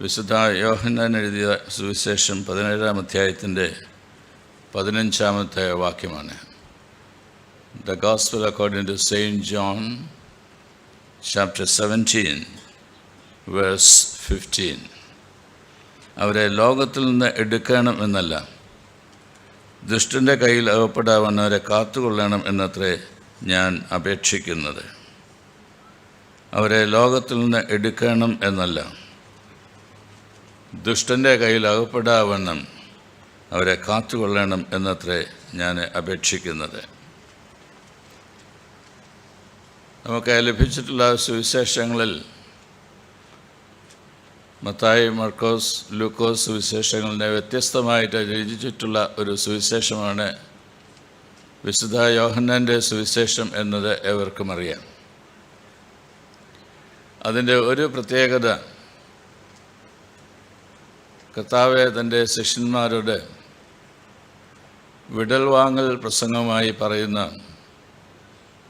വിശുദ്ധ യോഹന്നാൻ എഴുതിയ സുവിശേഷം 17-ാം അധ്യായത്തിൻ്റെ 15-ാമത്തെ വാക്യമാണ്. The Gospel according to Saint John, chapter 17, verse 15. അവരെ ലോകത്തിൽ നിന്ന് എടുക്കണം എന്നല്ല, ദുഷ്ടൻ്റെ കയ്യിൽ അകപ്പെടാവണ്ണം അവരെ കാത്തുകൊള്ളണം എന്നത്രേ ഞാൻ അപേക്ഷിക്കുന്നത്. അവരെ ലോകത്തിൽ നിന്ന് എടുക്കണം എന്നല്ല, ദുഷ്ടൻ്റെ കയ്യിൽ അകപ്പെടാവണ്ണം അവരെ കാത്തുകൊള്ളണം എന്നത്രേ ഞാൻ അപേക്ഷിക്കുന്നത്. നമുക്ക് ലഭിച്ചിട്ടുള്ള സുവിശേഷങ്ങളിൽ മത്തായി, മർക്കോസ്, ലൂക്കോസ് സുവിശേഷങ്ങളിനെ വ്യത്യസ്തമായിട്ട് രചിച്ചിട്ടുള്ള ഒരു സുവിശേഷമാണ് വിശുദ്ധ യോഹന്നാൻ്റെ സുവിശേഷം എന്നത് ഏവർക്കും അറിയാം. അതിൻ്റെ ഒരു പ്രത്യേകത, കർത്താവ് തൻ്റെ ശിഷ്യന്മാരോട് വിടൽ വാങ്ങൽ പ്രസംഗമായി പറയുന്ന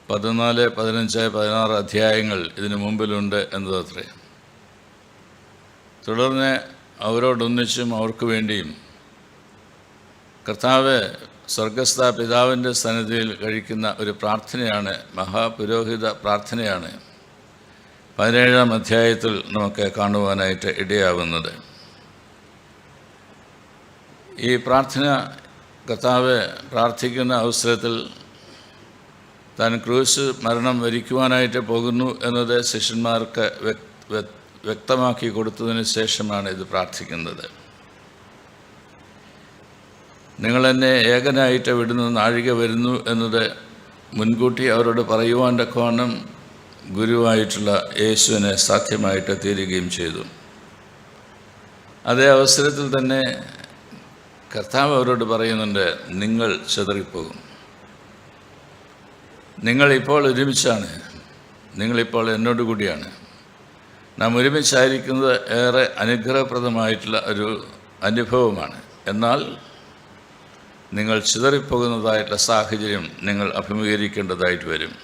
14, 15, 16 അധ്യായങ്ങൾ ഇതിനു മുമ്പിലുണ്ട് എന്നതത്രേ. തുടർന്ന് അവരോടൊന്നിച്ചും അവർക്ക് വേണ്ടിയും കർത്താവ് സ്വർഗസ്ഥ പിതാവിൻ്റെ സന്നിധിയിൽ കഴിക്കുന്ന ഒരു പ്രാർത്ഥനയാണ്, മഹാപുരോഹിത പ്രാർത്ഥനയാണ് 17-ാം അധ്യായത്തിൽ നമുക്ക് കാണുവാനായിട്ട് ഇടയാവുന്നത്. ഈ പ്രാർത്ഥന കർത്താവ് പ്രാർത്ഥിക്കുന്ന അവസരത്തിൽ താൻ ക്രൂശ് മരണം വരിക്കുവാനായിട്ട് പോകുന്നു എന്നത് ശിഷ്യന്മാർക്ക് വ്യക്തമാക്കി കൊടുത്തതിന് ശേഷമാണ് ഇത് പ്രാർത്ഥിക്കുന്നത്. നിങ്ങളെന്നെ ഏകനായിട്ട് വിടുന്ന നാഴിക വരുന്നു എന്നത് മുൻകൂട്ടി അവരോട് പറയുവാൻ തക്കവണ്ണം ഗുരുവായിട്ടുള്ള യേശുവിനെ സാധ്യമായിട്ട് തീരുകയും ചെയ്തു. അതേ അവസരത്തിൽ തന്നെ കർത്താവ് അവരോട് പറയുന്നുണ്ട്, നിങ്ങൾ ചിതറിപ്പോകും. നിങ്ങളിപ്പോൾ ഒരുമിച്ചാണ്, നിങ്ങളിപ്പോൾ എന്നോട് കൂടിയാണ്. നാം ഒരുമിച്ചായിരിക്കുന്നത് ഏറെ അനുഗ്രഹപ്രദമായിട്ടുള്ള ഒരു അനുഭവമാണ്. എന്നാൽ നിങ്ങൾ ചിതറിപ്പോകുന്നതായിട്ടുള്ള സാഹചര്യം നിങ്ങൾ അഭിമുഖീകരിക്കേണ്ടതായിട്ട് വരും.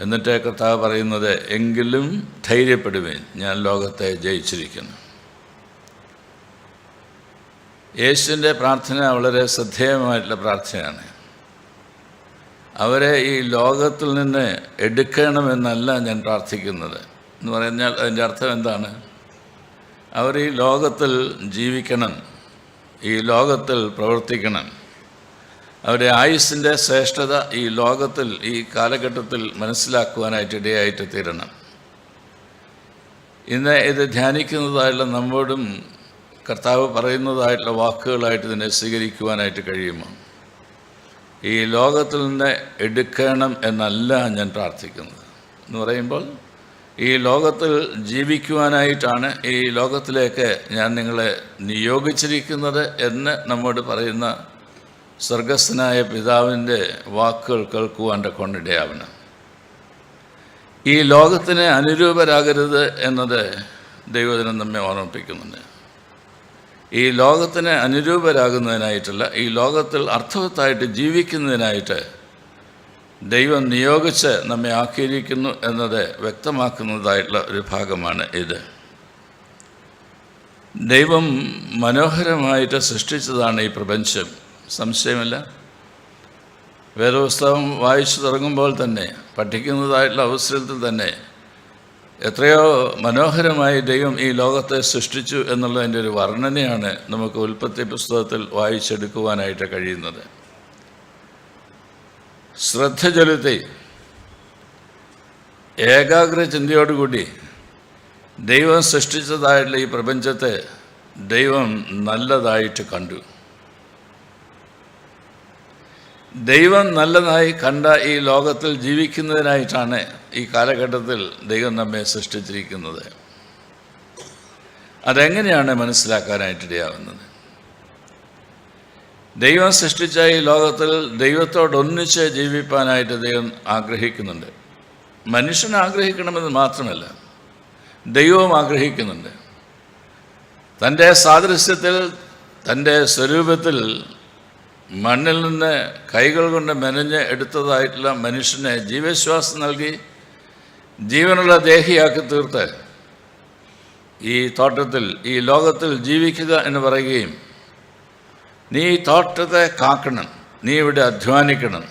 എന്നിട്ട് കർത്താവ് പറയുന്നത്, എങ്കിലും ധൈര്യപ്പെടുവേൻ, ഞാൻ ലോകത്തെ ജയിച്ചിരിക്കുന്നു. യേശുവിൻ്റെ പ്രാർത്ഥന വളരെ ശ്രദ്ധേയമായിട്ടുള്ള പ്രാർത്ഥനയാണ്. അവരെ ഈ ലോകത്തിൽ നിന്ന് എടുക്കണമെന്നല്ല ഞാൻ പ്രാർത്ഥിക്കുന്നത് എന്ന് പറഞ്ഞാൽ അതിൻ്റെ അർത്ഥം എന്താണ്? അവർ ഈ ലോകത്തിൽ ജീവിക്കണം, ഈ ലോകത്തിൽ പ്രവർത്തിക്കണം. അവരുടെ ആയുസ്സിൻ്റെ ശ്രേഷ്ഠത ഈ ലോകത്തിൽ, ഈ കാലഘട്ടത്തിൽ മനസ്സിലാക്കുവാനായിട്ട് ഇടയായിട്ട് തീരണം. ഇന്ന് ഇത് ധ്യാനിക്കുന്നതായുള്ള നമ്മോടും കർത്താവ് പറയുന്നതായിട്ടുള്ള വാക്കുകളായിട്ട് ഇതിനെ സ്വീകരിക്കുവാനായിട്ട് കഴിയുമോ? ഈ ലോകത്തിൽ നിന്ന് എടുക്കണം എന്നല്ല ഞാൻ പ്രാർത്ഥിക്കുന്നത് എന്ന് പറയുമ്പോൾ, ഈ ലോകത്തിൽ ജീവിക്കുവാനായിട്ടാണ് ഈ ലോകത്തിലേക്ക് ഞാൻ നിങ്ങളെ നിയോഗിച്ചിരിക്കുന്നത് എന്ന് നമ്മോട് പറയുന്ന സ്വർഗസ്ഥനായ പിതാവിൻ്റെ വാക്കുകൾ കേൾക്കുവാൻ കൊണ്ടിടയാവണം. ഈ ലോകത്തിന് അനുരൂപരാകരുത് എന്നത് ദൈവജനം നമ്മെ ഓർമ്മിപ്പിക്കുന്നുണ്ട്. ഈ ലോകത്തിന് അനുരൂപരാകുന്നതിനായിട്ടല്ല, ഈ ലോകത്തിൽ അർത്ഥവത്തായിട്ട് ജീവിക്കുന്നതിനായിട്ട് ദൈവം നിയോഗിച്ച് നമ്മെ ആക്കിയിരിക്കുന്നു എന്നത് വ്യക്തമാക്കുന്നതായിട്ടുള്ള ഒരു ഭാഗമാണ് ഇത്. ദൈവം മനോഹരമായിട്ട് സൃഷ്ടിച്ചതാണ് ഈ പ്രപഞ്ചം, സംശയമില്ല. വേദപുസ്തകം വായിച്ചു തുടങ്ങുമ്പോൾ തന്നെ, പഠിക്കുന്നതായിട്ടുള്ള അവസരത്തിൽ തന്നെ എത്രയോ മനോഹരമായി ദൈവം ഈ ലോകത്തെ സൃഷ്ടിച്ചു എന്നുള്ളതിൻ്റെ ഒരു വർണ്ണനയാണ് നമുക്ക് ഉൽപ്പത്തി പുസ്തകത്തിൽ വായിച്ചെടുക്കുവാനായിട്ട് കഴിയുന്നത്. ശ്രദ്ധ ചെലുത്തി ഏകാഗ്ര ചിന്തയോടുകൂടി ദൈവം സൃഷ്ടിച്ചതായിട്ടുള്ള ഈ പ്രപഞ്ചത്തെ ദൈവം നല്ലതായിട്ട് കണ്ടു. ദൈവം നല്ലതായി കണ്ട ഈ ലോകത്തിൽ ജീവിക്കുന്നതിനായിട്ടാണ് ഈ കാലഘട്ടത്തിൽ ദൈവം നമ്മെ സൃഷ്ടിച്ചിരിക്കുന്നത്. അതെങ്ങനെയാണ് മനസ്സിലാക്കാനായിട്ടിടയാവുന്നത്? ദൈവം സൃഷ്ടിച്ച ഈ ലോകത്തിൽ ദൈവത്തോടൊന്നിച്ച് ജീവിപ്പാനായിട്ട് ദൈവം ആഗ്രഹിക്കുന്നുണ്ട്. മനുഷ്യൻ ആഗ്രഹിക്കണമെന്ന് മാത്രമല്ല, ദൈവവും ആഗ്രഹിക്കുന്നുണ്ട്. തൻ്റെ സാദൃശ്യത്തിൽ, തൻ്റെ സ്വരൂപത്തിൽ മണ്ണിൽ നിന്ന് കൈകൾ കൊണ്ട് മെനഞ്ഞ് എടുത്തതായിട്ടുള്ള മനുഷ്യനെ ജീവശ്വാസം നൽകി ജീവനുള്ള ദേഹിയാക്കി തീർത്ത് ഈ തോട്ടത്തിൽ, ഈ ലോകത്തിൽ ജീവിക്കുക എന്ന് പറയുകയും നീ ഈ തോട്ടത്തെ കാക്കണം, നീ ഇവിടെ അധ്വാനിക്കണം,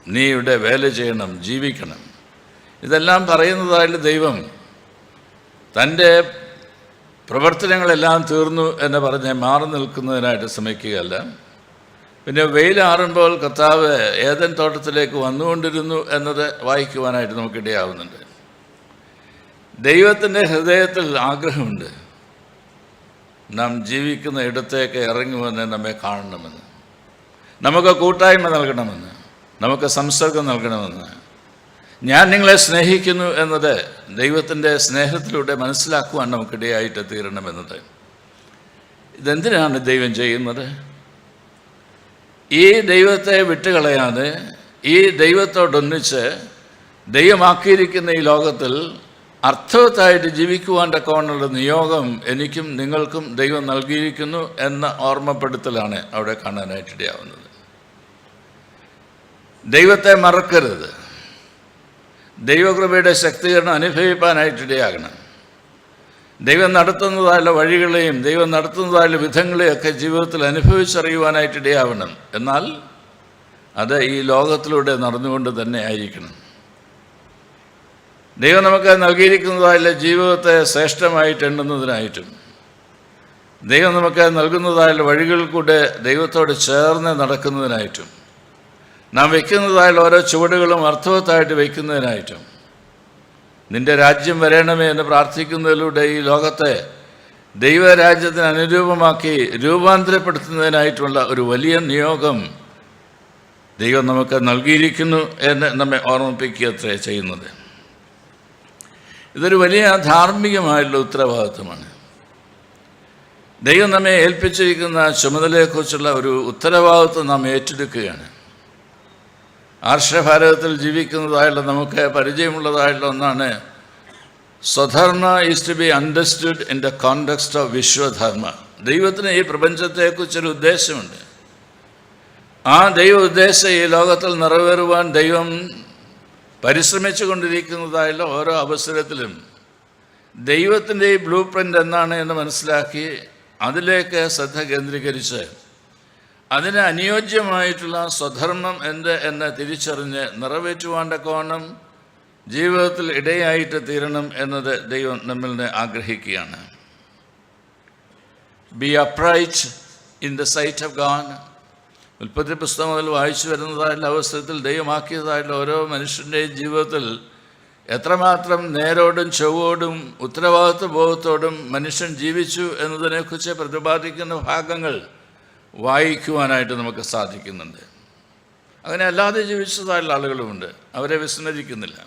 നീ ഇവിടെ വേല ചെയ്യണം, ജീവിക്കണം, ഇതെല്ലാം പറയുന്നതായിട്ട് ദൈവം തൻ്റെ പ്രവർത്തനങ്ങളെല്ലാം തീർന്നു എന്ന് പറഞ്ഞ് മാറി നിൽക്കുന്നതിനായിട്ട് ശ്രമിക്കുകയല്ല. പിന്നെ വെയിലാറുമ്പോൾ കർത്താവ് ഏദൻ തോട്ടത്തിലേക്ക് വന്നുകൊണ്ടിരുന്നു എന്നത് വായിക്കുവാനായിട്ട് നമുക്കിടയാവുന്നുണ്ട്. ദൈവത്തിൻ്റെ ഹൃദയത്തിൽ ആഗ്രഹമുണ്ട് നാം ജീവിക്കുന്ന ഇടത്തേക്ക് ഇറങ്ങുമെന്ന്, നമ്മെ കാണണമെന്ന്, നമുക്ക് കൂട്ടായ്മ നൽകണമെന്ന്, നമുക്ക് സംസർഗം നൽകണമെന്ന്. ഞാൻ നിങ്ങളെ സ്നേഹിക്കുന്നു എന്നത് ദൈവത്തിൻ്റെ സ്നേഹത്തിലൂടെ മനസ്സിലാക്കുവാൻ നമുക്കിടയായിട്ട് തീരണമെന്നത്. ഇതെന്തിനാണ് ദൈവം ചെയ്യുന്നത്? ഈ ദൈവത്തെ വിട്ടുകളയാതെ ഈ ദൈവത്തോടൊന്നിച്ച് ദൈവമാക്കിയിരിക്കുന്ന ഈ ലോകത്തിൽ അർത്ഥവത്തായിട്ട് ജീവിക്കുവാൻ തക്കവണ്ണുള്ള നിയോഗം എനിക്കും നിങ്ങൾക്കും ദൈവം നൽകിയിരിക്കുന്നു എന്ന ഓർമ്മപ്പെടുത്തലാണ് അവിടെ കാണാനായിട്ടിടയാവുന്നത്. ദൈവത്തെ മറക്കരുത്. ദൈവകൃപയുടെ ശക്തീകരണം അനുഭവിപ്പാനായിട്ടിടയാകണം. ദൈവം നടത്തുന്നതായുള്ള വഴികളെയും ദൈവം നടത്തുന്നതായുള്ള വിധങ്ങളെയൊക്കെ ജീവിതത്തിൽ അനുഭവിച്ചറിയുവാനായിട്ടിടയാവണം. എന്നാൽ അത് ഈ ലോകത്തിലൂടെ നടന്നുകൊണ്ട് തന്നെ ആയിരിക്കണം. ദൈവം നമുക്ക് നൽകിയിരിക്കുന്നതായുള്ള ജീവിതത്തെ ശ്രേഷ്ഠമായിട്ട് എണ്ണുന്നതിനായിട്ടും ദൈവം നമുക്ക് നൽകുന്നതായുള്ള വഴികളിൽ കൂടെ ദൈവത്തോട് ചേർന്ന് നടക്കുന്നതിനായിട്ടും നാം വയ്ക്കുന്നതായുള്ള ഓരോ ചുവടുകളും അർത്ഥവത്തായിട്ട് വയ്ക്കുന്നതിനായിട്ടും നിൻ്റെ രാജ്യം വരണമേ എന്ന് പ്രാർത്ഥിക്കുന്നതിലൂടെ ഈ ലോകത്തെ ദൈവരാജ്യത്തിന് അനുരൂപമാക്കി രൂപാന്തരപ്പെടുത്തുന്നതിനായിട്ടുള്ള ഒരു വലിയ നിയോഗം ദൈവം നമുക്ക് നൽകിയിരിക്കുന്നു എന്ന് നമ്മെ ഓർമ്മിപ്പിക്കുകയത്രേ ചെയ്യുന്നത്. ഇതൊരു വലിയ ധാർമ്മികമായിട്ടുള്ള ഉത്തരവാദിത്വമാണ്. ദൈവം നമ്മെ ഏൽപ്പിച്ചിരിക്കുന്ന ചുമതലയെക്കുറിച്ചുള്ള ഒരു ഉത്തരവാദിത്വം നാം ഏറ്റെടുക്കുകയാണ്. ആർഷഭാരതത്തിൽ ജീവിക്കുന്നതായുള്ള നമുക്ക് പരിചയമുള്ളതായിട്ടുള്ള ഒന്നാണ് swadharma is to be understood in the context of vishwadharma. ദൈവത്തിന് ഈ പ്രപഞ്ചത്തെക്കുറിച്ചൊരു ഉദ്ദേശമുണ്ട്. ആ ദൈവ ഉദ്ദേശം ഈ ലോകത്തിൽ നിറവേറുവാൻ ദൈവം പരിശ്രമിച്ചു കൊണ്ടിരിക്കുന്നതായുള്ള ഓരോ അവസരത്തിലും ദൈവത്തിൻ്റെ ഈ ബ്ലൂ പ്രിൻ്റ് എന്നാണ് എന്ന് മനസ്സിലാക്കി അതിലേക്ക് ശ്രദ്ധ കേന്ദ്രീകരിച്ച് അതിന് അനുയോജ്യമായിട്ടുള്ള സ്വധർമ്മം എന്ന് തിരിച്ചറിഞ്ഞ് നിറവേറ്റുവാൻ തക്കവണ്ണം ജീവിതത്തിൽ ഇടയായിട്ട് തീരണം എന്നത് ദൈവം നമ്മിൽ നിന്ന് ആഗ്രഹിക്കുകയാണ്. Be upright in the sight of God. ഉൽപ്പത്തി പുസ്തകം മുതൽ വായിച്ചു വരുന്നതായുള്ള അവസരത്തിൽ ദൈവമാക്കിയതായുള്ള ഓരോ മനുഷ്യൻ്റെയും ജീവിതത്തിൽ എത്രമാത്രം നേരോടും ചൊവ്വോടും ഉത്തരവാദിത്വ ബോധത്തോടും മനുഷ്യൻ ജീവിച്ചു എന്നതിനെക്കുറിച്ച് പ്രതിപാദിക്കുന്ന ഭാഗങ്ങൾ വായിക്കുവാനായിട്ട് നമുക്ക് സാധിക്കുന്നുണ്ട്. അങ്ങനെ അല്ലാതെ ജീവിച്ചതായുള്ള ആളുകളുമുണ്ട്, അവരെ വിസ്മരിക്കുന്നില്ല.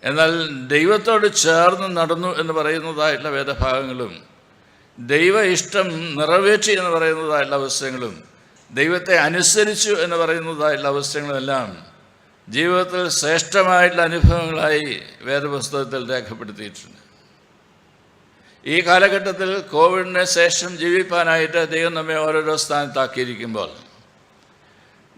എന്നാൽ ദൈവത്തോട് ചേർന്ന് നടന്നു എന്ന് പറയുന്നതായിട്ടുള്ള വേദഭാഗങ്ങളും ദൈവ ഇഷ്ടം നിറവേറ്റി എന്ന് പറയുന്നതായിട്ടുള്ള അവസരങ്ങളും ദൈവത്തെ അനുസരിച്ചു എന്ന് പറയുന്നതായിട്ടുള്ള അവസരങ്ങളെല്ലാം ജീവിതത്തിൽ ശ്രേഷ്ഠമായിട്ടുള്ള അനുഭവങ്ങളായി വേദപുസ്തകത്തിൽ രേഖപ്പെടുത്തിയിട്ടുണ്ട്. ഈ കാലഘട്ടത്തിൽ കോവിഡിന് ശേഷം ജീവിക്കാനായിട്ട് ദൈവം നമ്മെ ഓരോരോ സ്ഥാനത്താക്കിയിരിക്കുമ്പോൾ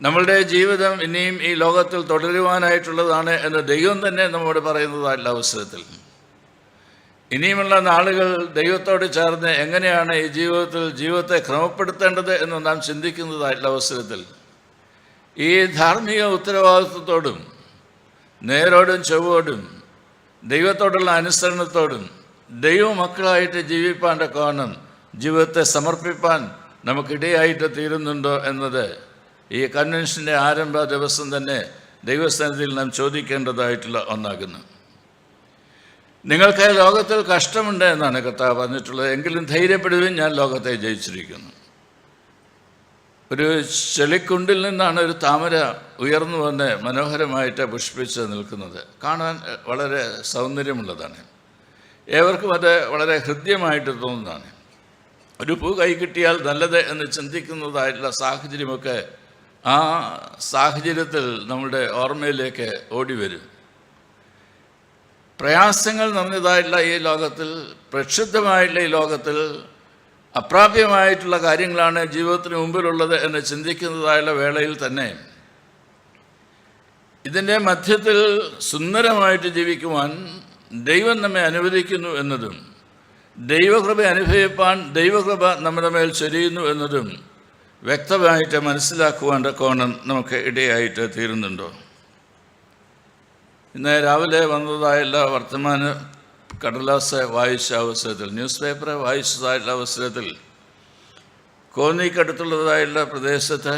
നമ്മളുടെ ജീവിതം ഇനിയും ഈ ലോകത്തിൽ തുടരുവാനായിട്ടുള്ളതാണ് എന്ന് ദൈവം തന്നെ നമ്മോട് പറയുന്നതായിട്ടുള്ള അവസരത്തിൽ ഇനിയുമുള്ള നാളുകൾ ദൈവത്തോട് ചേർന്ന് എങ്ങനെയാണ് ഈ ജീവിതത്തെ ക്രമപ്പെടുത്തേണ്ടത് എന്ന് നാം ചിന്തിക്കുന്നതായിട്ടുള്ള അവസരത്തിൽ ഈ ധാർമ്മിക ഉത്തരവാദിത്വത്തോടും നേരോടും ചൊവ്വോടും ദൈവത്തോടുള്ള അനുസരണത്തോടും ദൈവമക്കളായിട്ട് ജീവിപ്പാൻ തക്കവണ്ണം ജീവിതത്തെ സമർപ്പിപ്പാൻ നമുക്കിടയായിട്ട് തീരുന്നുണ്ടോ എന്നത് ഈ കൺവെൻഷൻ്റെ ആരംഭ ദിവസം തന്നെ ദൈവസ്ഥാനത്തിൽ നാം ചോദിക്കേണ്ടതായിട്ടുള്ള ഒന്നാകുന്നു. നിങ്ങൾക്ക് ലോകത്തിൽ കഷ്ടമുണ്ട് എന്നാണ് കർത്താവ് പറഞ്ഞിട്ടുള്ളത്, എങ്കിലും ധൈര്യപ്പെടുകയും ഞാൻ ലോകത്തെ ജയിച്ചിരിക്കുന്നു. ഒരു ചെളിക്കുണ്ടിൽ നിന്നാണ് ഒരു താമര ഉയർന്നു വന്ന് മനോഹരമായിട്ട് പുഷ്പിച്ച് നിൽക്കുന്നത്. കാണാൻ വളരെ സൗന്ദര്യമുള്ളതാണ്, ഏവർക്കും അത് വളരെ ഹൃദ്യമായിട്ട് തോന്നുന്നതാണ്. ഒരു പൂ കൈ കിട്ടിയാൽ നല്ലത് എന്ന് ചിന്തിക്കുന്നതായിട്ടുള്ള സാഹചര്യമൊക്കെ ആ സാഹചര്യത്തിൽ നമ്മുടെ ഓർമ്മയിലേക്ക് ഓടി വരും. പ്രയാസങ്ങൾ നിറഞ്ഞതായിട്ടുള്ള ഈ ലോകത്തിൽ, പ്രക്ഷുബ്ധമായിട്ടുള്ള ഈ ലോകത്തിൽ അപ്രാപ്യമായിട്ടുള്ള കാര്യങ്ങളാണ് ജീവിതത്തിന് മുമ്പിലുള്ളത് എന്ന് ചിന്തിക്കുന്നതായുള്ള വേളയിൽ തന്നെ ഇതിൻ്റെ മധ്യത്തിൽ സുന്ദരമായിട്ട് ജീവിക്കുവാൻ ദൈവം നമ്മെ അനുവദിക്കുന്നു എന്നതും ദൈവകൃപ അനുഭവിപ്പാൻ ദൈവകൃപ നമ്മുടെ മേൽ ചൊരിയുന്നു എന്നതും വ്യക്തമായിട്ട് മനസ്സിലാക്കുവാൻ കോണം നമുക്ക് ഇടയായിട്ട് തീരുന്നുണ്ടോ? ഇന്ന് രാവിലെ വന്നതായുള്ള വർത്തമാന കടലാസ് വായിച്ച അവസരത്തിൽ, ന്യൂസ് പേപ്പർ വായിച്ചതായുള്ള അവസരത്തിൽ കോന്നിക്കടുത്തുള്ളതായുള്ള പ്രദേശത്ത്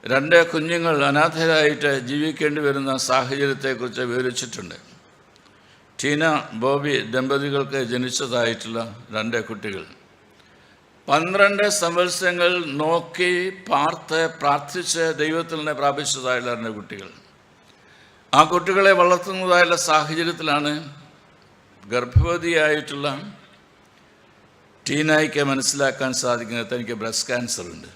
2 കുഞ്ഞുങ്ങൾ അനാഥരായിട്ട് ജീവിക്കേണ്ടി വരുന്ന സാഹചര്യത്തെക്കുറിച്ച് വിവരിച്ചിട്ടുണ്ട്. ടീന ബോബി ദമ്പതികൾക്ക് ജനിച്ചതായിട്ടുള്ള 2 കുട്ടികൾ 12 സംവത്സരങ്ങൾ നോക്കി പാർത്ത് പ്രാർത്ഥിച്ച് ദൈവത്തിൽ നിന്ന് പ്രാപിച്ചതായുള്ള 2 കുട്ടികൾ. ആ കുട്ടികളെ വളർത്തുന്നതായുള്ള സാഹചര്യത്തിലാണ് ഗർഭവതിയായിട്ടുള്ള ടീനായിക്ക് മനസ്സിലാക്കാൻ സാധിക്കുന്നത് തനിക്ക് ബ്രസ്റ്റ് ക്യാൻസർ ഉണ്ട്.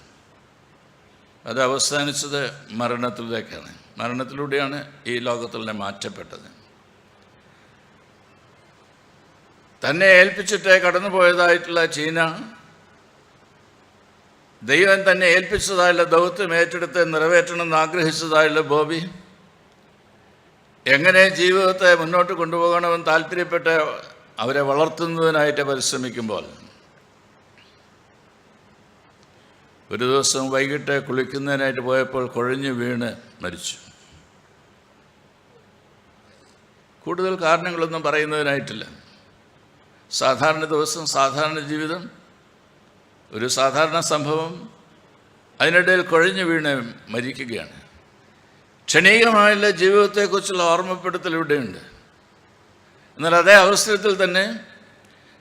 അത് അവസാനിച്ചത് മരണത്തിലേക്കാണ്. മരണത്തിലൂടെയാണ് ഈ ലോകത്തിൽ നിന്ന് മാറ്റപ്പെട്ടത്. തന്നെ ഏൽപ്പിച്ചിട്ട് കടന്നുപോയതായിട്ടുള്ള ടീന ദൈവം തന്നെ ഏൽപ്പിച്ചതായുള്ള ദൗത്യം ഏറ്റെടുത്ത് നിറവേറ്റണമെന്ന് ആഗ്രഹിച്ചതായുള്ള ബോബി എങ്ങനെ ജീവിതത്തെ മുന്നോട്ട് കൊണ്ടുപോകണമെന്ന് താല്പര്യപ്പെട്ട് അവരെ വളർത്തുന്നതിനായിട്ട് പരിശ്രമിക്കുമ്പോൾ ഒരു ദിവസം വൈകിട്ട് കുളിക്കുന്നതിനായിട്ട് പോയപ്പോൾ കുഴഞ്ഞു വീണ് മരിച്ചു. കൂടുതൽ കാരണങ്ങളൊന്നും പറയുന്നതിനായിട്ടില്ല. സാധാരണ ദിവസം, സാധാരണ ജീവിതം, ഒരു സാധാരണ സംഭവം, അതിനിടയിൽ കുഴഞ്ഞു വീണ് മരിക്കുകയാണ്. ക്ഷണികമായുള്ള ജീവിതത്തെക്കുറിച്ചുള്ള ഓർമ്മപ്പെടുത്തൽ ഇവിടെയുണ്ട്. എന്നാൽ അതേ അവസരത്തിൽ തന്നെ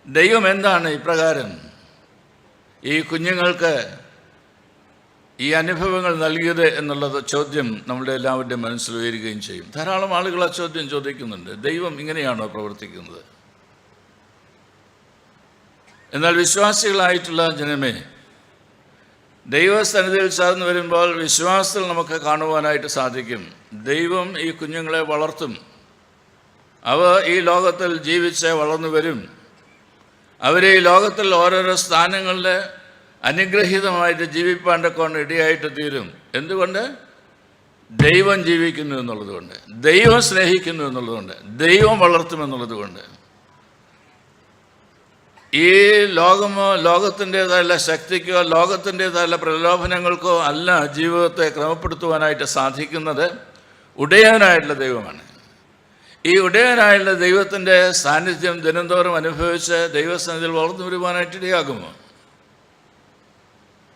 ദൈവം എന്താണ് ഇപ്രകാരം ഈ കുഞ്ഞുങ്ങൾക്ക് ഈ അനുഭവങ്ങൾ നൽകിയത് എന്നുള്ളത് ചോദ്യം നമ്മുടെ എല്ലാവരുടെയും മനസ്സിൽ ഉയരുകയും ചെയ്യും. ധാരാളം ആളുകൾ ആ ചോദ്യം ചോദിക്കുന്നുണ്ട്. ദൈവം ഇങ്ങനെയാണോ പ്രവർത്തിക്കുന്നത്? എന്നാൽ വിശ്വാസികളായിട്ടുള്ള ജനമേ, ദൈവസന്നിധിയിൽ ചേർന്ന് വരുമ്പോൾ വിശ്വാസത്തിൽ നമുക്ക് കാണുവാനായിട്ട് സാധിക്കും. ദൈവം ഈ കുഞ്ഞുങ്ങളെ വളർത്തും. അവ ഈ ലോകത്തിൽ ജീവിച്ച് വളർന്നു വരും. അവരെ ഈ ലോകത്തിൽ ഓരോരോ സ്ഥാനങ്ങളിൽ അനുഗ്രഹീതമായിട്ട് ജീവിപ്പാൻ്റെ കൊണ്ട് ഇടയായിട്ട് തീരും. എന്തുകൊണ്ട്? ദൈവം ജീവിക്കുന്നു എന്നുള്ളതുകൊണ്ട്, ദൈവം സ്നേഹിക്കുന്നു എന്നുള്ളതുകൊണ്ട്, ദൈവം വളർത്തുമെന്നുള്ളത് കൊണ്ട്. ഈ ലോകമോ ലോകത്തിൻ്റേതായുള്ള ശക്തിക്കോ ലോകത്തിൻ്റേതായുള്ള പ്രലോഭനങ്ങൾക്കോ അല്ല ജീവിതത്തെ ക്രമപ്പെടുത്തുവാനായിട്ട് സാധിക്കുന്നത്. ഉടയവനായിട്ടുള്ള ദൈവമാണ്. ഈ ഉടയവനായുള്ള ദൈവത്തിൻ്റെ സാന്നിധ്യം ദിനംതോറും അനുഭവിച്ച് ദൈവസന്നിധിയിൽ വളർന്നു വരുവാനായിട്ട് ഇടയാകുമോ?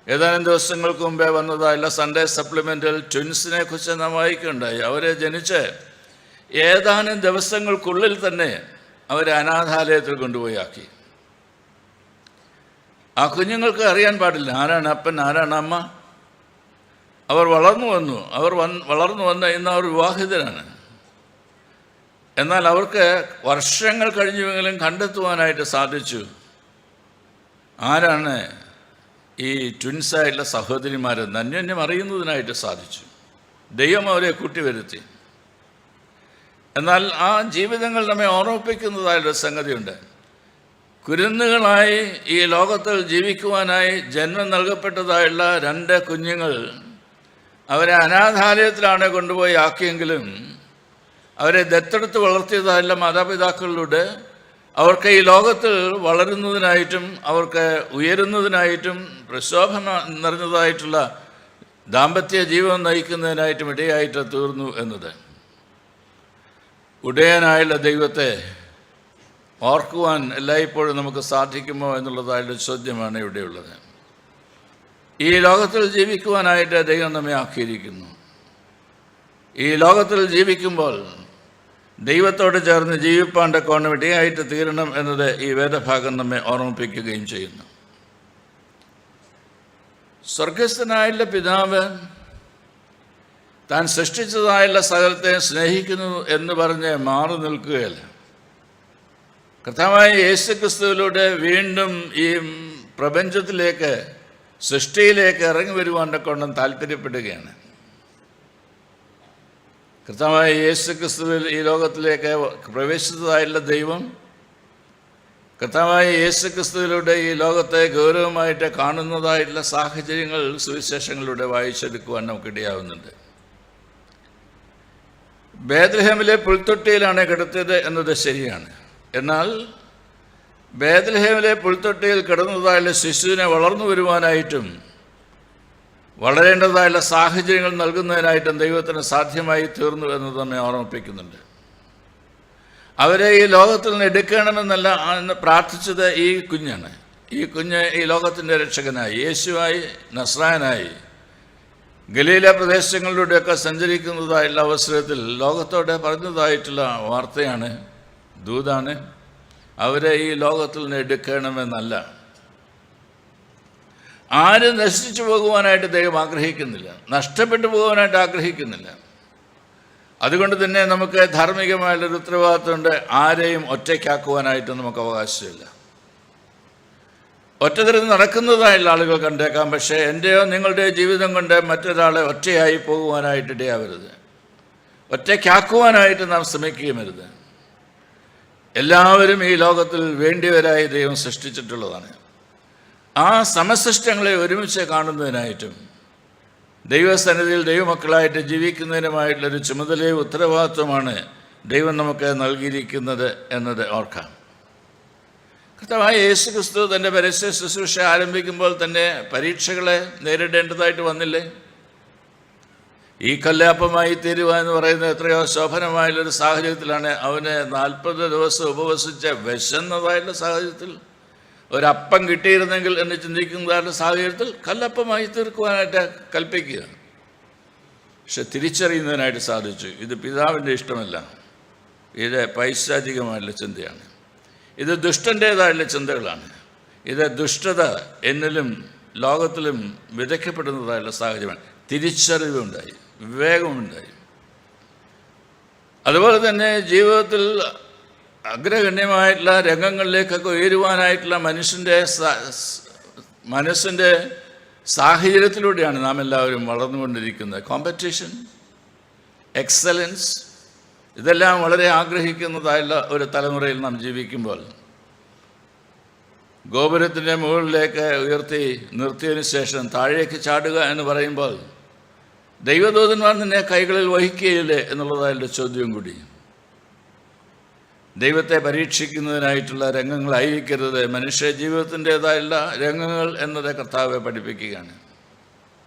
ഏതാനും ദിവസങ്ങൾക്ക് മുമ്പേ വന്നതായുള്ള സൺഡേ സപ്ലിമെൻ്റിൽ ട്വിൻസിനെ കുറിച്ച് നാം വായിക്കുകയുണ്ടായി. അവരെ ജനിച്ച് ഏതാനും ദിവസങ്ങൾക്കുള്ളിൽ തന്നെ അവരെ അനാഥാലയത്തിൽ കൊണ്ടുപോയി ആക്കി. ആ കുഞ്ഞുങ്ങൾക്ക് അറിയാൻ പാടില്ല ആരാണ് അപ്പൻ, ആരാണ് അമ്മ. അവർ വളർന്നു വന്നു. വളർന്നു വന്ന ഇന്ന് അവർ വിവാഹിതരാണ്. എന്നാൽ അവർക്ക് വർഷങ്ങൾ കഴിഞ്ഞുവെങ്കിലും കണ്ടെത്തുവാനായിട്ട് സാധിച്ചു ആരാണ് ഈ ട്വിൻസായിട്ടുള്ള സഹോദരിമാരെന്ന് അന്യോന്യം അറിയുന്നതിനായിട്ട് സാധിച്ചു. ദൈവം അവരെ കൂട്ടിവരുത്തി. എന്നാൽ ആ ജീവിതങ്ങൾ നമ്മെ ഓർമ്മിപ്പിക്കുന്നതായൊരു സംഗതിയുണ്ട്. കുരുന്നുകളായി ഈ ലോകത്തിൽ ജീവിക്കുവാനായി ജന്മം നൽകപ്പെട്ടതായുള്ള 2 കുഞ്ഞുങ്ങൾ അവരെ അനാഥാലയത്തിലാണ് കൊണ്ടുപോയി ആക്കിയെങ്കിലും അവരെ ദത്തെടുത്ത് വളർത്തിയതായുള്ള മാതാപിതാക്കളിലൂടെ അവർക്ക് ഈ ലോകത്തിൽ വളരുന്നതിനായിട്ടും അവർക്ക് ഉയരുന്നതിനായിട്ടും പ്രക്ഷോഭം നിറഞ്ഞതായിട്ടുള്ള ദാമ്പത്യ ജീവിതം നയിക്കുന്നതിനായിട്ടും ഇടയായിട്ട് തീർന്നു എന്നത്. ഉടയനായുള്ള ദൈവത്തെ ഓർക്കുവാൻ എല്ലായ്പ്പോഴും നമുക്ക് സാധിക്കുമോ എന്നുള്ളതായുള്ള ചോദ്യമാണ് ഇവിടെയുള്ളത്. ഈ ലോകത്തിൽ ജീവിക്കുവാനായിട്ട് ദൈവം നമ്മെ ആക്കിയിരിക്കുന്നു. ഈ ലോകത്തിൽ ജീവിക്കുമ്പോൾ ദൈവത്തോട് ചേർന്ന് ജീവിപ്പാൻ്റെ കോണം ഇടയായിട്ട് തീരണം എന്നത് ഈ വേദഭാഗം നമ്മെ ഓർമ്മിപ്പിക്കുകയും ചെയ്യുന്നു. സ്വർഗസ്ഥനായുള്ള പിതാവ് താൻ സൃഷ്ടിച്ചതായുള്ള സകലത്തെ സ്നേഹിക്കുന്നു എന്ന് പറഞ്ഞ് മാറി നിൽക്കുകയല്ല. കർത്താവായ യേശുക്രിസ്തുവിലൂടെ വീണ്ടും ഈ പ്രപഞ്ചത്തിലേക്ക്, സൃഷ്ടിയിലേക്ക് ഇറങ്ങി വരുവാൻ്റെ കൊണ്ടും താല്പര്യപ്പെടുകയാണ്. കർത്താവായ യേശുക്രിസ്തുവിൽ ഈ ലോകത്തിലേക്ക് പ്രവേശിച്ചതായുള്ള ദൈവം കർത്താവായ യേശുക്രിസ്തുവിലൂടെ ഈ ലോകത്തെ ഗൗരവമായിട്ട് കാണുന്നതായിട്ടുള്ള സാഹചര്യങ്ങൾ സുവിശേഷങ്ങളിലൂടെ വായിച്ചെടുക്കുവാൻ നമുക്കിടയാവുന്നുണ്ട്. ബേത്ലഹേമിലെ പുൽത്തൊട്ടിയിലാണ് കിടത്തിയത് എന്നത് ശരിയാണ്. എന്നാൽ ബേത്ലഹേമിലെ പുൽത്തൊട്ടിയിൽ കിടന്നതായുള്ള ശിശുവിനെ വളർന്നു വരുവാനായിട്ടും വളരേണ്ടതായുള്ള സാഹചര്യങ്ങൾ നൽകുന്നതിനായിട്ടും ദൈവത്തിന് സാധ്യമായി തീർന്നു എന്ന് നമ്മെ ഓർമ്മിപ്പിക്കുന്നുണ്ട്. അവരെ ഈ ലോകത്തിൽ നിന്ന് എടുക്കണമെന്നല്ല എന്ന് പ്രാർത്ഥിച്ചത് ഈ കുഞ്ഞാണ്. ഈ കുഞ്ഞ് ഈ ലോകത്തിൻ്റെ രക്ഷകനായി, യേശുവായി, നസ്രായനായി ഗലീല പ്രദേശങ്ങളിലൂടെയൊക്കെ സഞ്ചരിക്കുന്നതായുള്ള അവസരത്തിൽ ലോകത്തോടെ പറഞ്ഞതായിട്ടുള്ള വാർത്തയാണ്, ദൂതാണ്, അവരെ ഈ ലോകത്തിൽ നിന്ന് എടുക്കണമെന്നല്ല. ആരും നശിച്ചു പോകുവാനായിട്ട് ദൈവം ആഗ്രഹിക്കുന്നില്ല, നഷ്ടപ്പെട്ടു പോകുവാനായിട്ട് ആഗ്രഹിക്കുന്നില്ല. അതുകൊണ്ട് തന്നെ നമുക്ക് ധാർമ്മികമായുള്ളൊരു ഉത്തരവാദിത്വമുണ്ട്. ആരെയും ഒറ്റയ്ക്കാക്കുവാനായിട്ട് നമുക്ക് അവകാശമില്ല. ഒറ്റതിരുന്ന് നടക്കുന്നതായുള്ള ആളുകൾ കണ്ടേക്കാം, പക്ഷേ എൻ്റെയോ നിങ്ങളുടെയോ ജീവിതം കൊണ്ട് മറ്റൊരാളെ ഒറ്റയായി പോകുവാനായിട്ട് ഇടയാവരുത്. ഒറ്റയ്ക്കാക്കുവാനായിട്ട് നാം ശ്രമിക്കുകയുമരുത്. എല്ലാവരും ഈ ലോകത്തിൽ വേണ്ടിയവരായി ദൈവം സൃഷ്ടിച്ചിട്ടുള്ളതാണ്. ആ സമസൃഷ്ടങ്ങളെ ഒരുമിച്ച് കാണുന്നതിനായിട്ടും ദൈവസന്നിധിയിൽ ദൈവമക്കളായിട്ട് ജീവിക്കുന്നതിനുമായിട്ടുള്ളൊരു ചുമതലയും ഉത്തരവാദിത്വമാണ് ദൈവം നമുക്ക് നൽകിയിരിക്കുന്നത് എന്നത് ഓർക്കാം. കർത്താവായ യേശു ക്രിസ്തു തൻ്റെ പരസ്യ ശുശ്രൂഷ ആരംഭിക്കുമ്പോൾ തന്നെ പരീക്ഷകളെ നേരിടേണ്ടതായിട്ട് വന്നില്ലേ? ഈ കല്ലാപ്പമായി തീരുക എന്ന് പറയുന്നത് എത്രയോ ശോഭനമായുള്ളൊരു സാഹചര്യത്തിലാണ്. അവന് 40 ദിവസം ഉപവസിച്ച് വിശന്നതായുള്ള സാഹചര്യത്തിൽ ഒരപ്പം കിട്ടിയിരുന്നെങ്കിൽ എന്ന് ചിന്തിക്കുന്നതായുള്ള സാഹചര്യത്തിൽ കല്ലപ്പമായി തീർക്കുവാനായിട്ട് കൽപ്പിക്കുക. പക്ഷെ തിരിച്ചറിയുന്നതിനായിട്ട് സാധിച്ചു, ഇത് പിതാവിൻ്റെ ഇഷ്ടമല്ല, ഇത് പൈശാചികമായുള്ള ചിന്തയാണ്, ഇത് ദുഷ്ടൻ്റേതായുള്ള ചിന്തകളാണ്, ഇത് ദുഷ്ടത എന്നിലും ലോകത്തിലും വിതയ്ക്കപ്പെടുന്നതായുള്ള സാഹചര്യമാണ്. തിരിച്ചറിവുണ്ടായി, വിവേകമുണ്ടായി. അതുപോലെ തന്നെ ജീവിതത്തിൽ അഗ്രഗണ്യമായിട്ടുള്ള രംഗങ്ങളിലേക്കൊക്കെ ഉയരുവാനായിട്ടുള്ള മനസ്സിൻ്റെ സാഹചര്യത്തിലൂടെയാണ് നാം എല്ലാവരും വളർന്നുകൊണ്ടിരിക്കുന്നത്. കോമ്പറ്റീഷൻ, എക്സലൻസ്, ഇതെല്ലാം വളരെ ആഗ്രഹിക്കുന്നതായുള്ള ഒരു തലമുറയിൽ നാം ജീവിക്കുമ്പോൾ ഗോപുരത്തിൻ്റെ മുകളിലേക്ക് ഉയർത്തി നിർത്തിയതിനു ശേഷം താഴേക്ക് ചാടുക എന്ന് പറയുമ്പോൾ ദൈവദൂതന്മാർ നിന്നെ കൈകളിൽ വഹിക്കുകയില്ലേ എന്നുള്ളതായുള്ള ചോദ്യം കൂടി. ദൈവത്തെ പരീക്ഷിക്കുന്നതിനായിട്ടുള്ള രംഗങ്ങളായിരിക്കരുത് മനുഷ്യ ജീവിതത്തിൻ്റേതായുള്ള രംഗങ്ങൾ എന്നത് കർത്താവെ പഠിപ്പിക്കുകയാണ്.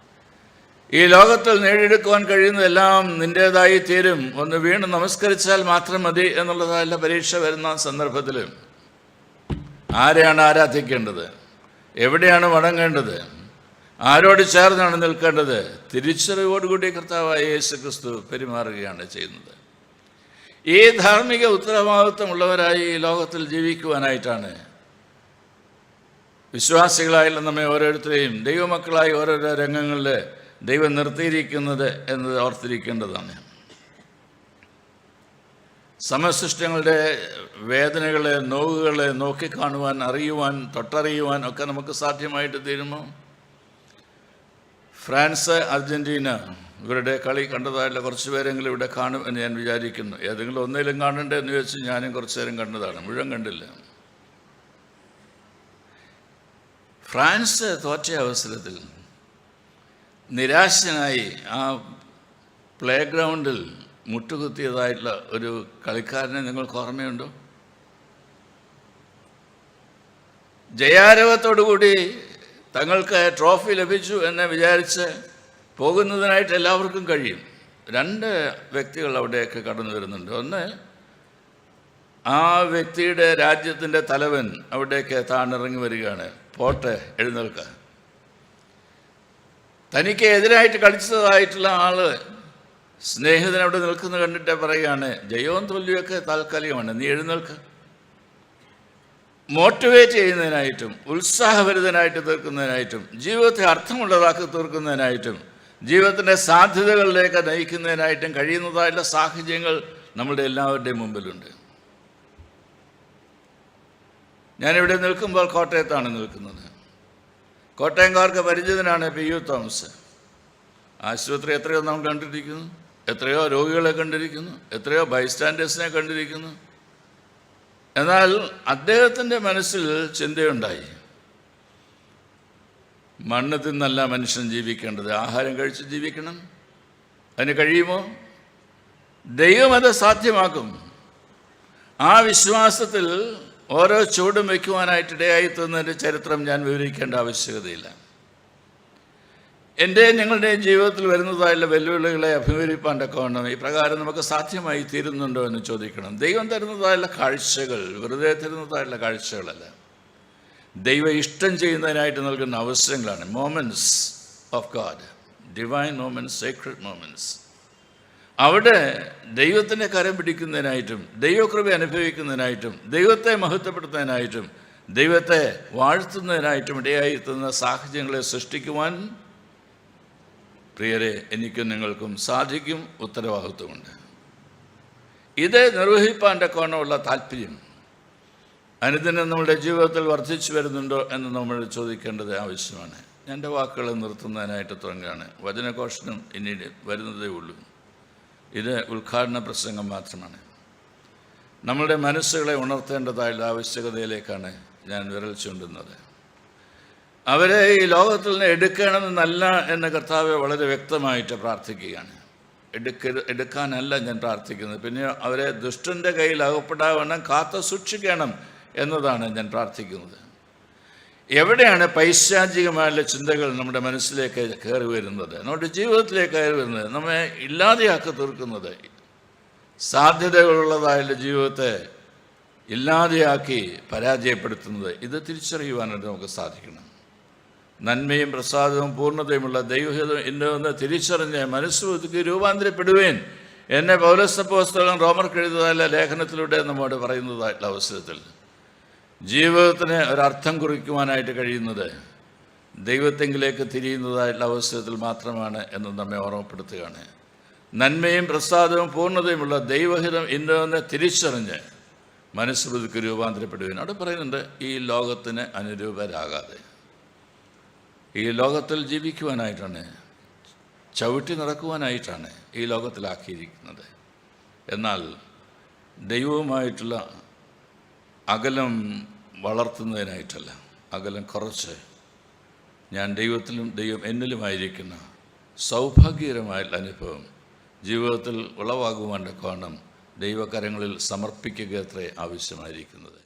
ഈ ലോകത്തിൽ നേടിയെടുക്കുവാൻ കഴിയുന്നതെല്ലാം നിൻ്റേതായി തീരും, ഒന്ന് വീണ് നമസ്കരിച്ചാൽ മാത്രം മതി എന്നുള്ളതായുള്ള പരീക്ഷ വരുന്ന സന്ദർഭത്തിൽ ആരെയാണ് ആരാധിക്കേണ്ടത്, എവിടെയാണ് വണങ്ങേണ്ടത്, ആരോട് ചേർന്നാണ് നിൽക്കേണ്ടത്, തിരിച്ചറിവോടുകൂടി കർത്താവായ യേശു ക്രിസ്തു പെരുമാറുകയാണ് ചെയ്യുന്നത്. ഈ ധാർമ്മിക ഉത്തരവാദിത്വമുള്ളവരായി ഈ ലോകത്തിൽ ജീവിക്കുവാനായിട്ടാണ് വിശ്വാസികളായുള്ള നമ്മെ ഓരോരുത്തരെയും ദൈവമക്കളായി ഓരോരോ രംഗങ്ങളിൽ ദൈവം നിർത്തിയിരിക്കുന്നത് എന്നത് ഓർത്തിരിക്കേണ്ടതാണ്. സമസൃഷ്ടങ്ങളുടെ വേദനകളെ, നോവുകളെ നോക്കിക്കാണുവാൻ, അറിയുവാൻ, തൊട്ടറിയുവാൻ ഒക്കെ നമുക്ക് സാധ്യമായിട്ട് തീരുമോ? ഫ്രാൻസ്, അർജൻറ്റീന ഇവരുടെ കളി കണ്ടതായിട്ടുള്ള കുറച്ച് പേരെങ്കിലും ഇവിടെ കാണും എന്ന് ഞാൻ വിചാരിക്കുന്നു. ഏതെങ്കിലും ഒന്നിലും കാണണ്ടേ വെച്ച് ഞാനും കുറച്ച് നേരം കണ്ടതാണ്, മുഴുവൻ കണ്ടില്ല. ഫ്രാൻസ് തോറ്റ അവസരത്തിൽ നിരാശനായി ആ പ്ലേ ഗ്രൗണ്ടിൽ മുട്ടുകുത്തിയതായിട്ടുള്ള ഒരു കളിക്കാരനെ നിങ്ങൾക്ക് ഓർമ്മയുണ്ടോ? ജയാരവത്തോടുകൂടി തങ്ങൾക്ക് ട്രോഫി ലഭിച്ചു എന്ന് വിചാരിച്ച് പോകുന്നതിനായിട്ട് എല്ലാവർക്കും കഴിയും. 2 വ്യക്തികൾ അവിടെയൊക്കെ കടന്നു വരുന്നുണ്ട്. ഒന്ന്, ആ വ്യക്തിയുടെ രാജ്യത്തിൻ്റെ തലവൻ അവിടേക്ക് താണിറങ്ങി വരികയാണ്. പോട്ടെ, എഴുന്നേൽക്ക. തനിക്ക് എതിരായിട്ട് കളിച്ചതായിട്ടുള്ള ആള് സ്നേഹിതൻ അവിടെ നിൽക്കുന്നത് കണ്ടിട്ട് പറയുകയാണ്, ജയവും തോൽവിയൊക്കെ താൽക്കാലികമാണ്, നീ എഴുന്നേൽക്ക. മോട്ടിവേറ്റ് ചെയ്യുന്നതിനായിട്ടും ഉത്സാഹഭരിതനായിട്ട് തീർക്കുന്നതിനായിട്ടും ജീവിതത്തെ അർത്ഥമുള്ളതാക്കി തീർക്കുന്നതിനായിട്ടും ജീവിതത്തിൻ്റെ സാധ്യതകളിലേക്ക് നയിക്കുന്നതിനായിട്ടും കഴിയുന്നതായുള്ള സാഹചര്യങ്ങൾ നമ്മളുടെ എല്ലാവരുടെയും മുമ്പിലുണ്ട്. ഞാനിവിടെ നിൽക്കുമ്പോൾ കോട്ടയത്താണ് നിൽക്കുന്നത്. കോട്ടയംകാർക്ക് പരിചിതനാണ് PU തോമസ്. ആശുപത്രി എത്രയോ നാം കണ്ടിരിക്കുന്നു, എത്രയോ രോഗികളെ കണ്ടിരിക്കുന്നു, എത്രയോ ബൈസ്റ്റാൻഡേഴ്സിനെ കണ്ടിരിക്കുന്നു. എന്നാൽ അദ്ദേഹത്തിൻ്റെ മനസ്സിൽ ചിന്തയുണ്ടായി, മണ്ണ് തിന്നല്ല മനുഷ്യൻ ജീവിക്കേണ്ടത്, ആഹാരം കഴിച്ച് ജീവിക്കണം. അതിന് കഴിയുമോ? ദൈവം അത് സാധ്യമാക്കും. ആ വിശ്വാസത്തിൽ ഓരോ ചുവടും വയ്ക്കുവാനായിട്ട് ഇടയായിത്തീർന്നതിൻ്റെ ചരിത്രം ഞാൻ വിവരിക്കേണ്ട ആവശ്യകതയില്ല. എൻ്റെ നിങ്ങളുടെയും ജീവിതത്തിൽ വരുന്നതായുള്ള വെല്ലുവിളികളെ അഭിമുഖീകരിപ്പാൻ തക്കവണ്ണം ഇപ്രകാരം നമുക്ക് സാധ്യമായി തീരുന്നുണ്ടോ എന്ന് ചോദിക്കണം. ദൈവം തരുന്നതായുള്ള കാഴ്ചകൾ വെറുതെ തരുന്നതായുള്ള കാഴ്ചകളല്ല, ദൈവം ഇഷ്ടം ചെയ്യുന്നതിനായിട്ട് നൽകുന്ന അവസരങ്ങളാണ്. Moments of God, divine moments, Sacred moments. അവിടെ ദൈവത്തിൻ്റെ കരം പിടിക്കുന്നതിനായിട്ടും ദൈവകൃപ അനുഭവിക്കുന്നതിനായിട്ടും ദൈവത്തെ മഹത്വപ്പെടുത്തുന്നതിനായിട്ടും ദൈവത്തെ വാഴ്ത്തുന്നതിനായിട്ടും ഇടയായിരുത്തുന്ന സാഹചര്യങ്ങളെ സൃഷ്ടിക്കുവാൻ പ്രിയരെ എനിക്കും നിങ്ങൾക്കും സാധിക്കും, ഉത്തരവാദിത്വമുണ്ട്. ഇത് നിർവഹിപ്പാൻ തക്കവണ്ണമുള്ള താല്പര്യം അനുദിനം നമ്മുടെ ജീവിതത്തിൽ വർദ്ധിച്ചു വരുന്നുണ്ടോ എന്ന് നമ്മൾ ചോദിക്കേണ്ടത് ആവശ്യമാണ്. എൻ്റെ വാക്കുകൾ നിർത്തുന്നതിനായിട്ട് തുടങ്ങുകയാണ്. വചനഘോഷണം ഇനി വരുന്നതേ ഉള്ളൂ. ഇത് ഉദ്ഘാടന പ്രസംഗം മാത്രമാണ്. നമ്മളുടെ മനസ്സുകളെ ഉണർത്തേണ്ടതായുള്ള ആവശ്യകതയിലേക്കാണ് ഞാൻ വിരൽ ചൂണ്ടുന്നത്. അവരെ ഈ ലോകത്തിൽ നിന്ന് എടുക്കണമെന്നല്ല എന്ന് കർത്താവ് വളരെ വ്യക്തമായിട്ട് പ്രാർത്ഥിക്കുകയാണ്. എടുക്കാനല്ല ഞാൻ പ്രാർത്ഥിക്കുന്നത്, പിന്നെ അവരെ ദുഷ്ടൻ്റെ കയ്യിൽ അകപ്പെടാവണ്ണം കാത്തു സൂക്ഷിക്കണം എന്നതാണ് ഞാൻ പ്രാർത്ഥിക്കുന്നത്. എവിടെയാണ് പൈശാചികമായുള്ള ചിന്തകൾ നമ്മുടെ മനസ്സിലേക്ക് കയറി വരുന്നത്, നമ്മുടെ ജീവിതത്തിലേക്ക് കയറി വരുന്നത്, നമ്മെ ഇല്ലാതെയാക്കി തീർക്കുന്നത്, സാധ്യതകളുള്ളതായുള്ള ജീവിതത്തെ ഇല്ലാതെയാക്കി പരാജയപ്പെടുത്തുന്നത്, ഇത് തിരിച്ചറിയുവാനായിട്ട് നമുക്ക് സാധിക്കണം. നന്മയും പ്രസാദവും പൂർണ്ണതയുമുള്ള ദൈവഹിതം ഇന്നൊന്ന് തിരിച്ചറിഞ്ഞ് മനസ്സുബുദ്ധിക്ക് രൂപാന്തരപ്പെടുവേൻ എന്നെ പൗലോസപ്പോസ്തലൻ റോമർക്ക് എഴുതിയതായുള്ള ലേഖനത്തിലൂടെ നമ്മോട് പറയുന്നതായിട്ടുള്ള അവസരത്തിൽ ജീവിതത്തിന് ഒരർത്ഥം കുറിക്കുവാനായിട്ട് കഴിയുന്നത് ദൈവത്തെങ്കിലേക്ക് തിരിയുന്നതായിട്ടുള്ള അവസരത്തിൽ മാത്രമാണ് എന്ന് നമ്മെ ഓർമ്മപ്പെടുത്തുകയാണ്. നന്മയും പ്രസാദവും പൂർണ്ണതയുമുള്ള ദൈവഹിതം ഇന്നൊന്ന് തിരിച്ചറിഞ്ഞ് മനസ്സുബുദ്ധിക്ക് രൂപാന്തരപ്പെടുവേൻ. അവിടെ പറയുന്നുണ്ട്, ഈ ലോകത്തിന് അനുരൂപരാകാതെ ഈ ലോകത്തിൽ ജീവിക്കുവാനായിട്ടാണ്, ചവിട്ടി നടക്കുവാനായിട്ടാണ് ഈ ലോകത്തിലാക്കിയിരിക്കുന്നത്. എന്നാൽ ദൈവവുമായിട്ടുള്ള അകലം വളർത്തുന്നതിനായിട്ടല്ല, അകലം കുറച്ച് ഞാൻ ദൈവത്തിലും ദൈവം എന്നിലുമായിരിക്കുന്ന സൗഭാഗ്യകരമായിട്ടുള്ള അനുഭവം ജീവിതത്തിൽ ഉളവാകുവാൻ തക്കവണ്ണം ദൈവകരങ്ങളിൽ സമർപ്പിക്കുക അത്രേ ആവശ്യമായിരിക്കുന്നത്.